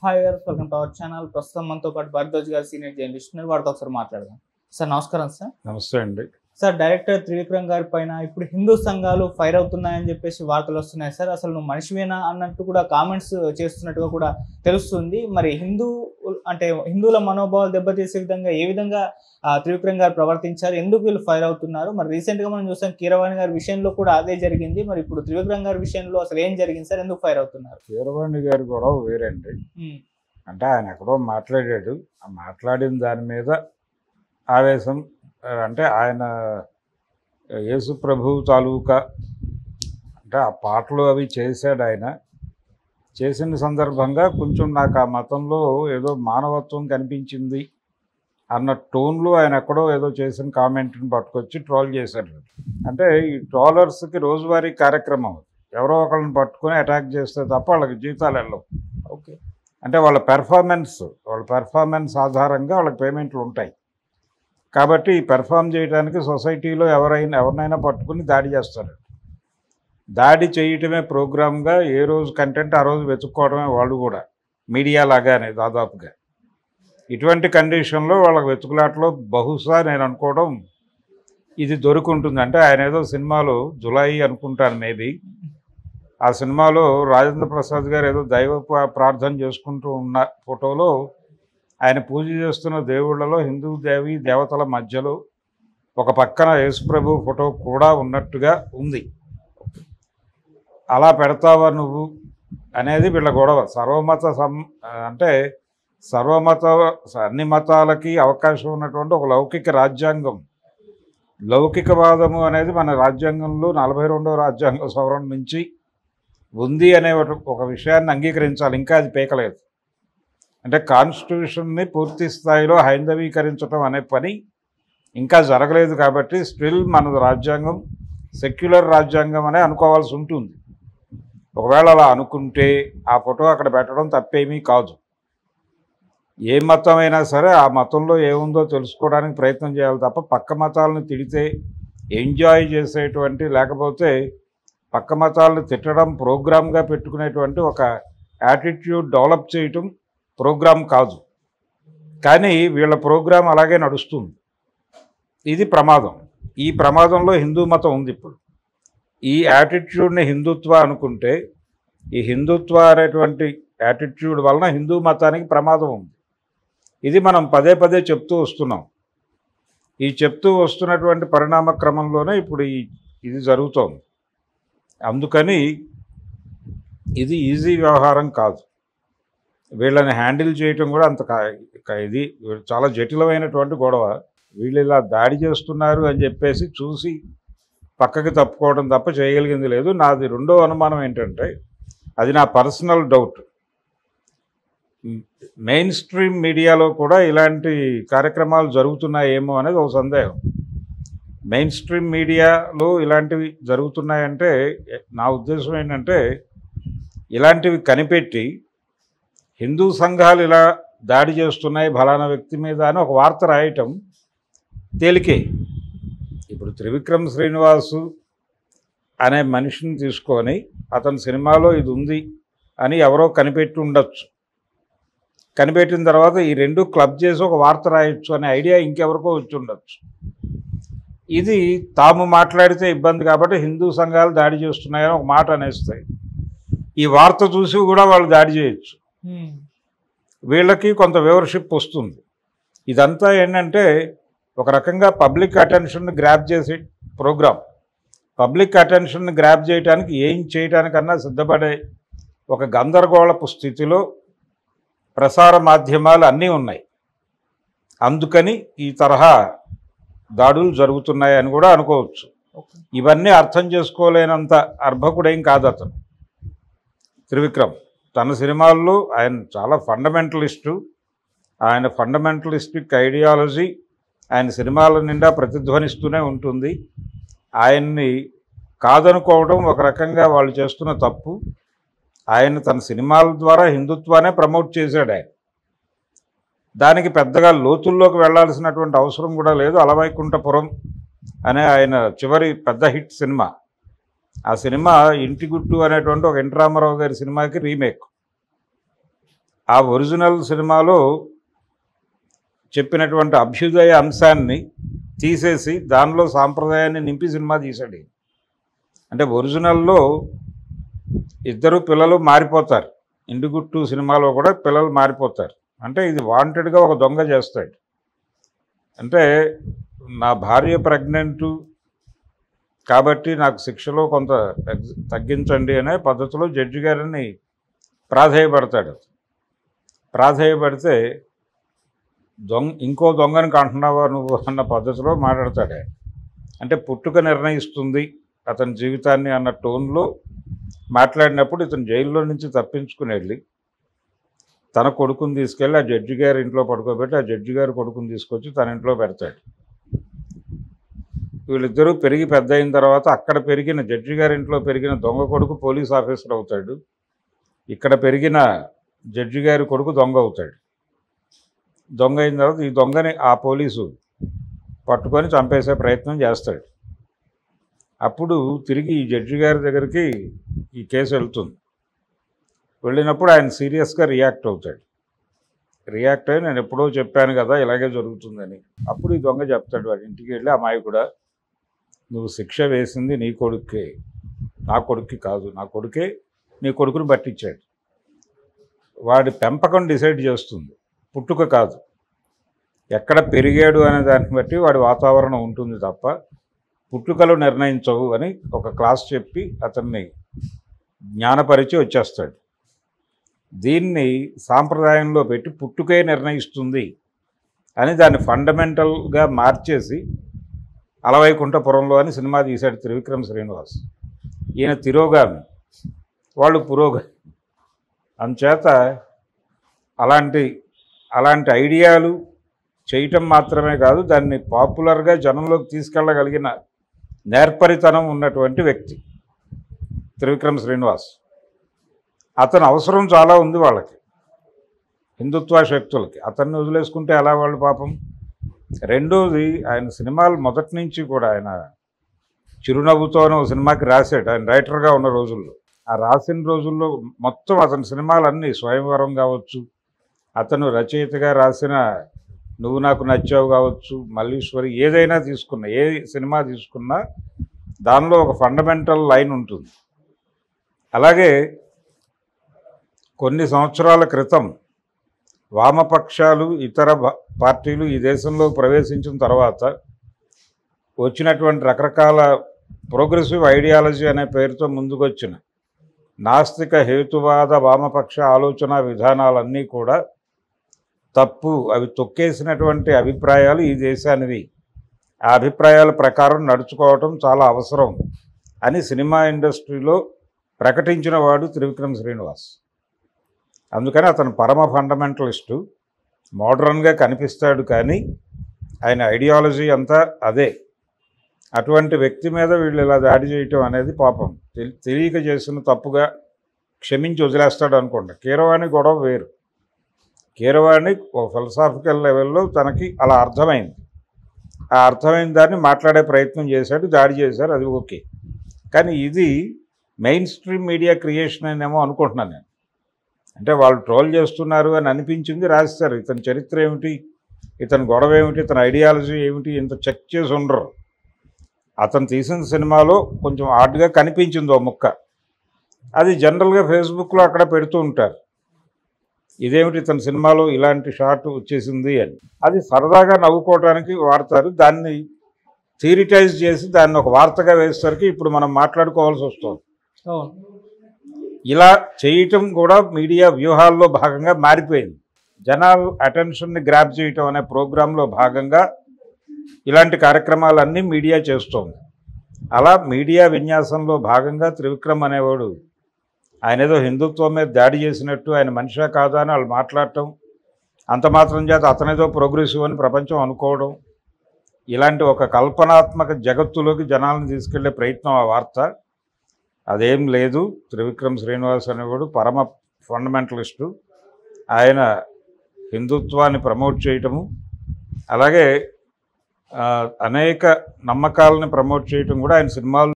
Hi viewers, welcome to our channel. ప్రస్తుతం మనతో పాటు భరద్వాజ్ గారు సీనియర్ జర్నలిస్ట్ ఉన్నారు. వారితో ఒకసారి మాట్లాడదాం. సార్ నమస్కారం. సార్ నమస్తే అండి. సార్, డైరెక్టర్ త్రివిక్రమ్ గారి పైన ఇప్పుడు హిందూ సంఘాలు ఫైర్ అవుతున్నాయని చెప్పేసి వార్తలు వస్తున్నాయి. సార్, అసలు నువ్వు మనిషివేనా అన్నట్టు కూడా కామెంట్స్ చేస్తున్నట్టుగా కూడా తెలుస్తుంది. మరి హిందువుల మనోభావాలు దెబ్బతీసే విధంగా ఏ విధంగా త్రివిక్రమ్ గారు ప్రవర్తించారు, ఎందుకు వీళ్ళు ఫైర్ అవుతున్నారు? మరి రీసెంట్ గా మనం చూసాం కీరవాణి గారి విషయంలో కూడా అదే జరిగింది. మరి ఇప్పుడు త్రివిక్రమ్ గారి విషయంలో అసలు ఏం జరిగింది సార్, ఎందుకు ఫైర్ అవుతున్నారు? కీరవాణి గారు కూడా వేరండి. అంటే ఆయన ఎక్కడో మాట్లాడాడు, ఆ మాట్లాడిన దాని మీద ఆవేశం. అంటే ఆయన యేసు ప్రభు తాలూకా అంటే ఆ పాటలు అవి చేశాడు. ఆయన చేసిన సందర్భంగా కొంచెం నాకు ఆ మతంలో ఏదో మానవత్వం కనిపించింది అన్న టోన్లో ఆయన ఎక్కడో ఏదో చేసిన కామెంట్ని పట్టుకొచ్చి ట్రోల్ చేశాడు. అంటే ఈ ట్రోలర్స్కి రోజువారీ కార్యక్రమం, ఎవరో ఒకళ్ళని పట్టుకొని అటాక్ చేస్తే తప్ప వాళ్ళకి జీతాలు వెళ్ళవు. ఓకే, అంటే వాళ్ళ పెర్ఫార్మెన్స్ ఆధారంగా వాళ్ళకి పేమెంట్లు ఉంటాయి. కాబట్టి పెర్ఫామ్ చేయడానికి సొసైటీలో ఎవరినైనా పట్టుకుని దాడి చేస్తారు. దాడి చేయటమే ప్రోగ్రామ్గా, ఏ రోజు కంటెంట్ ఆ రోజు వెతుక్కోవడమే వాళ్ళు కూడా, మీడియా లాగానే దాదాపుగా. ఇటువంటి కండిషన్లో వాళ్ళకి వెతుకులాటలో బహుశా నేను అనుకోవడం ఇది దొరుకుంటుంది. అంటే ఆయన ఏదో సినిమాలో జులై అనుకుంటాను మేబీ, ఆ సినిమాలో రాజేంద్ర ప్రసాద్ గారు ఏదో దైవ ప్రార్థన చేసుకుంటూ ఉన్న ఫోటోలో ఆయన పూజ చేస్తున్న దేవుళ్లలో హిందూ దేవతల మధ్యలో ఒక పక్కన యేసుప్రభు ఫోటో కూడా ఉన్నట్టుగా ఉంది. అలా పెడతావా నువ్వు అనేది వీళ్ళ గొడవ. అంటే అన్ని మతాలకి అవకాశం ఉన్నటువంటి ఒక లౌకిక రాజ్యాంగం, లౌకికవాదము అనేది మన రాజ్యాంగంలో 42వ రాజ్యాంగ సవరణ నుంచి ఉంది అనే ఒక విషయాన్ని అంగీకరించాలి. ఇంకా అది పీకలేదు. అంటే కాన్స్టిట్యూషన్ని పూర్తి స్థాయిలో హైందవీకరించడం అనే పని ఇంకా జరగలేదు. కాబట్టి స్టిల్ మన రాజ్యాంగం సెక్యులర్ రాజ్యాంగం అనే అనుకోవాల్సి ఉంటుంది. ఒకవేళ అలా అనుకుంటే ఆ ఫోటో అక్కడ పెట్టడం తప్పేమీ కాదు. ఏ మతం అయినా సరే ఆ మతంలో ఏముందో తెలుసుకోవడానికి ప్రయత్నం చేయాలి తప్ప పక్క మతాలను తిడితే ఎంజాయ్ చేసేటువంటి, లేకపోతే పక్క మతాలను తిట్టడం ప్రోగ్రామ్గా పెట్టుకునేటువంటి ఒక యాటిట్యూడ్ డెవలప్ చేయటం ప్రోగ్రామ్ కాదు. కానీ వీళ్ళ ప్రోగ్రాం అలాగే నడుస్తుంది. ఇది ప్రమాదం. ఈ ప్రమాదంలో హిందూ మతం ఉంది. ఇప్పుడు ఈ యాటిట్యూడ్ని హిందుత్వ అనుకుంటే, ఈ హిందుత్వ అనేటువంటి యాటిట్యూడ్ వలన హిందూ మతానికి ప్రమాదం ఉంది. ఇది మనం పదే పదే చెప్తూ వస్తున్నాం. ఈ చెప్తూ వస్తున్నటువంటి పరిణామ క్రమంలోనే ఇప్పుడు ఇది జరుగుతోంది. అందుకని ఇది ఈజీ వ్యవహారం కాదు. వీళ్ళని హ్యాండిల్ చేయటం కూడా ఇది చాలా జటిలమైనటువంటి గొడవ. వీళ్ళు ఇలా దాడి చేస్తున్నారు అని చెప్పేసి చూసి పక్కకి తప్పుకోవడం తప్ప చేయగలిగింది లేదు. నాది రెండో అనుమానం ఏంటంటే, అది నా పర్సనల్ డౌట్, మెయిన్ స్ట్రీమ్ మీడియాలో కూడా ఇలాంటి కార్యక్రమాలు జరుగుతున్నాయేమో అనేది ఒక సందేహం. మెయిన్ స్ట్రీమ్ మీడియాలో ఇలాంటివి జరుగుతున్నాయంటే నా ఉద్దేశం ఏంటంటే, ఇలాంటివి కనిపెట్టి హిందూ సంఘాలు ఇలా దాడి చేస్తున్నాయి ఫలానా వ్యక్తి మీద అని ఒక వార్త రాయటం తేలికే. ఇప్పుడు త్రివిక్రమ్ శ్రీనివాసు అనే మనిషిని తీసుకొని అతని సినిమాలో ఇది ఉంది అని ఎవరో కనిపెట్టి ఉండొచ్చు. కనిపెట్టిన తర్వాత ఈ రెండు క్లబ్ చేసి ఒక వార్త రాయొచ్చు అనే ఐడియా ఇంకెవరికో వచ్చి ఉండొచ్చు. ఇది తాము మాట్లాడితే ఇబ్బంది కాబట్టి హిందూ సంఘాలు దాడి చేస్తున్నాయని ఒక మాట అనేస్తాయి. ఈ వార్త చూసి కూడా వాళ్ళు దాడి చేయొచ్చు. వీళ్ళకి కొంత వ్యూవర్షిప్ వస్తుంది. ఇదంతా ఏంటంటే ఒక రకంగా పబ్లిక్ అటెన్షన్ని గ్రాప్ చేసే ప్రోగ్రాం. పబ్లిక్ అటెన్షన్ని గ్రాప్ చేయడానికి ఏం చేయడానికన్నా సిద్ధపడే ఒక గందరగోళపు స్థితిలో ప్రసార మాధ్యమాలు అన్నీ ఉన్నాయి. అందుకని ఈ తరహా దాడులు జరుగుతున్నాయని కూడా అనుకోవచ్చు. ఇవన్నీ అర్థం చేసుకోలేనంత అర్భకుడేం కాదు అతను త్రివిక్రమ్. తన సినిమాల్లో ఆయన చాలా ఫండమెంటలిస్టు. ఆయన ఫండమెంటలిస్టిక్ ఐడియాలజీ ఆయన సినిమాల నిండా ప్రతిధ్వనిస్తూనే ఉంటుంది. ఆయన్ని కాదనుకోవడం ఒక రకంగా వాళ్ళు చేస్తున్న తప్పు. ఆయన తన సినిమాల ద్వారా హిందుత్వాన్ని ప్రమోట్ చేశాడు. ఆయన దానికి పెద్దగా లోతుల్లోకి వెళ్లాల్సినటువంటి అవసరం కూడా లేదు. అలవైకుంఠపురం అనే ఆయన చివరి పెద్ద హిట్ సినిమా, ఆ సినిమా ఇంటి గుట్టు అనేటువంటి ఒక ఎన్ రామారావు గారి సినిమాకి రీమేక్. ఆ ఒరిజినల్ సినిమాలో చెప్పినటువంటి అభ్యుదయ అంశాన్ని తీసేసి దానిలో సాంప్రదాయాన్ని నింపి సినిమా తీశాడు. అంటే ఒరిజినల్లో ఇద్దరు పిల్లలు మారిపోతారు. ఇండిగుట్టు సినిమాలో కూడా పిల్లలు మారిపోతారు. అంటే ఇది వాంటెడ్గా ఒక దొంగ చేస్తాడు. అంటే నా భార్య ప్రెగ్నెంటు కాబట్టి నాకు శిక్షలో కొంత తగ్గించండి అనే పద్ధతిలో జడ్జి గారిని ప్రాధేయపడతాడు. ప్రాధేయపడితే ఇంకో దొంగని కంటున్నావా నువ్వు అన్న పద్ధతిలో మాట్లాడతాడే. అంటే పుట్టుక నిర్ణయిస్తుంది అతని జీవితాన్ని అన్న టోన్లో మాట్లాడినప్పుడు ఇతను జైల్లో నుంచి తప్పించుకుని వెళ్ళి తన కొడుకుని తీసుకెళ్ళి ఆ జడ్జి గారి ఇంట్లో పడుకోబెట్టి ఆ జడ్జి గారి కొడుకుని తీసుకొచ్చి తన ఇంట్లో పెడతాడు. వీళ్ళిద్దరూ పెరిగి పెద్ద అయిన తర్వాత అక్కడ పెరిగిన జడ్జి గారి ఇంట్లో పెరిగిన దొంగ కొడుకు పోలీస్ ఆఫీసర్ అవుతాడు. ఇక్కడ పెరిగిన జడ్జి గారి కొడుకు దొంగ అవుతాడు. దొంగ అయిన తర్వాత ఈ దొంగని ఆ పోలీసు పట్టుకొని చంపేసే ప్రయత్నం చేస్తాడు. అప్పుడు తిరిగి ఈ జడ్జి గారి దగ్గరికి ఈ కేసు వెళ్తుంది. వెళ్ళినప్పుడు ఆయన సీరియస్గా రియాక్ట్ అవుతాడు. రియాక్ట్ అయ్యి నేను ఎప్పుడో చెప్పాను కదా ఇలాగే జరుగుతుందని. అప్పుడు ఈ దొంగ చెప్తాడు వాడి ఇంటికి వెళ్ళి, అమ్మాయి కూడా నువ్వు శిక్ష వేసింది నీ కొడుకే, నా కొడుక్కి కాదు, నా కొడుకే నీ కొడుకుని పట్టించాడు. వాడి పెంపకం డిసైడ్ చేస్తుంది, పుట్టుక కాదు. ఎక్కడ పెరిగాడు అనే దాన్ని బట్టి వాడి వాతావరణం ఉంటుంది తప్ప పుట్టుకలు నిర్ణయించవు అని ఒక క్లాస్ చెప్పి అతన్ని జ్ఞానపరిచి వచ్చేస్తాడు. దీన్ని సాంప్రదాయంలో పెట్టి పుట్టుకే నిర్ణయిస్తుంది అని దాన్ని ఫండమెంటల్గా మార్చేసి అలవైకుంఠపురంలో అని సినిమా తీశాడు త్రివిక్రమ్ శ్రీనివాస్. ఈయన తిరోగామి, వాళ్ళు పురోగామి. అందుచేత అలాంటి ఐడియాలు చేయటం మాత్రమే కాదు, దాన్ని పాపులర్గా జనంలోకి తీసుకెళ్ళగలిగిన నేర్పరితనం ఉన్నటువంటి వ్యక్తి త్రివిక్రమ్ శ్రీనివాస్. అతని అవసరం చాలా ఉంది వాళ్ళకి, హిందుత్వ శక్తులకి. అతన్ని వదిలేసుకుంటే ఎలా వాళ్ళు పాపం. రెండోది, ఆయన సినిమాలు మొదటి నుంచి కూడా ఆయన చిరునవ్వుతోనే ఒక సినిమాకి రాశాడు ఆయన రైటర్గా ఉన్న రోజుల్లో. ఆ రాసిన రోజుల్లో మొత్తం అతని సినిమాలన్నీ స్వయంవరం కావచ్చు, అతను రచయితగా రాసిన నువ్వు నాకు నచ్చావు కావచ్చు, మల్లీశ్వరి, ఏదైనా తీసుకున్నా, ఏ సినిమా తీసుకున్నా దానిలో ఒక ఫండమెంటల్ లైన్ ఉంటుంది. అలాగే కొన్ని సంవత్సరాల క్రితం వామపక్షాలు ఇతర పార్టీలు ఈ దేశంలో ప్రవేశించిన తర్వాత వచ్చినటువంటి రకరకాల ప్రోగ్రెసివ్ ఐడియాలజీ అనే పేరుతో ముందుకొచ్చిన నాస్తిక హేతువాద వామపక్ష ఆలోచన విధానాలన్నీ కూడా తప్పు, అవి తొక్కేసినటువంటి అభిప్రాయాలు ఈ దేశానివి. ఆ అభిప్రాయాల ప్రకారం నడుచుకోవటం చాలా అవసరం అని సినిమా ఇండస్ట్రీలో ప్రకటించిన వాడు త్రివిక్రమ్ శ్రీనివాస్. అందుకని అతను పరమ ఫండమెంటలిస్టు, మోడర్న్గా కనిపిస్తాడు కానీ ఆయన ఐడియాలజీ అంతా అదే. అటువంటి వ్యక్తి మీద వీళ్ళు ఇలా దాడి చేయటం అనేది పాపం తెలియక చేసిన తప్పుగా క్షమించి వదిలేస్తాడు అనుకోండి. కీరవాణి గొడవ వేరు. కీరవాణి ఒక ఫిలసాఫికల్ లెవెల్లో తనకి అలా అర్థమైంది. ఆ అర్థమైన దాన్ని మాట్లాడే ప్రయత్నం చేశాడు, దాడి చేశారు, అది ఓకే. కానీ ఇది మెయిన్ స్ట్రీమ్ మీడియా క్రియేషన్ అనేమో అనుకుంటున్నాను నేను. అంటే వాళ్ళు ట్రోల్ చేస్తున్నారు అని అనిపించింది, రాస్తారు. ఇతని చరిత్ర ఏమిటి, ఇతని గొడవ ఏమిటి, ఇతని ఐడియాలజీ ఏమిటి, ఇంత చెక్ చేసి ఉండరు. అతను తీసిన సినిమాలో కొంచెం ఆర్డ్గా కనిపించింది ఓ ముక్క, అది జనరల్గా ఫేస్బుక్లో అక్కడ పెడుతూ ఉంటారు. ఇదేమిటి ఇతని సినిమాలో ఇలాంటి షాట్ వచ్చేసింది అని. అది సరదాగా నవ్వుకోవడానికి వాడతారు. దాన్ని థియరిటైజ్ చేసి దాన్ని ఒక వార్తగా వేసేసరికి ఇప్పుడు మనం మాట్లాడుకోవాల్సి వస్తుంది. ఇలా చేయటం కూడా మీడియా వ్యూహాల్లో భాగంగా మారిపోయింది. జనాలు అటెన్షన్ని గ్రాప్ చేయటం అనే ప్రోగ్రాంలో భాగంగా ఇలాంటి కార్యక్రమాలన్నీ మీడియా చేస్తోంది. అలా మీడియా విన్యాసంలో భాగంగా త్రివిక్రమ్ అనేవాడు ఆయన ఏదో హిందుత్వం మీద దాడి చేసినట్టు, ఆయన మనిషా కాదా అని వాళ్ళు మాట్లాడటం, అంత మాత్రం చేత అతనేదో ప్రోగ్రెసివ్ అని ప్రపంచం అనుకోవడం, ఇలాంటి ఒక కల్పనాత్మక జగత్తులోకి జనాలను తీసుకెళ్లే ప్రయత్నం ఆ వార్త. అదేం లేదు. త్రివిక్రమ్ శ్రీనివాస్ అనేవాడు పరమ ఫండమెంటలిస్టు. ఆయన హిందుత్వాన్ని ప్రమోట్ చేయటము, అలాగే అనేక నమ్మకాలని ప్రమోట్ చేయటం కూడా ఆయన సినిమాలు